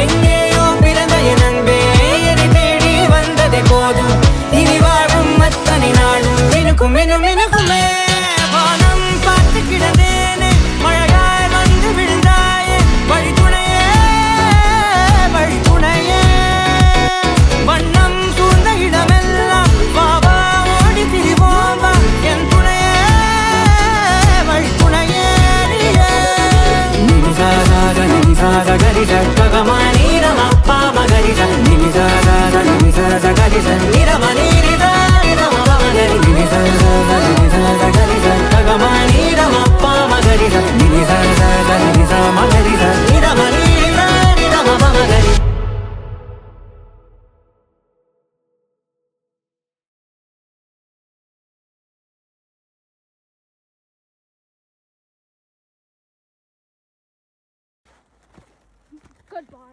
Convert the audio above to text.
எங்கேயோ பிறந்த என் அன்பே என்னை தேடி வந்ததே போதும். இனி வாழும் அத்தனை நாளும் எனக்கும் என்னும் எனக்குமே. வானம் பார்த்து கிடந்தேனே, மழையாய் வந்து விழுந்தாயே, வழித்துணையே வழித்துணையே. வண்ணம் சூழ்ந்த இடமெல்லாம் வா வா ஓடி திரிவோம் வா, என் துணையே வழித்துணையே நீயே. நினிசா சாத நினிசா சகரிச ககமா நீரமப்பா மகரிச நினிசா சாத நினிசா சகரிச நிரம நீரிசா நிரம மகரி நினிசா சாத நினிசா சகரிச ககமா நீரமப்பா மகரிச நினிசா சாத நினிசா மகரிச நிரம நீரிசா நிரம மகரி. Goodbye.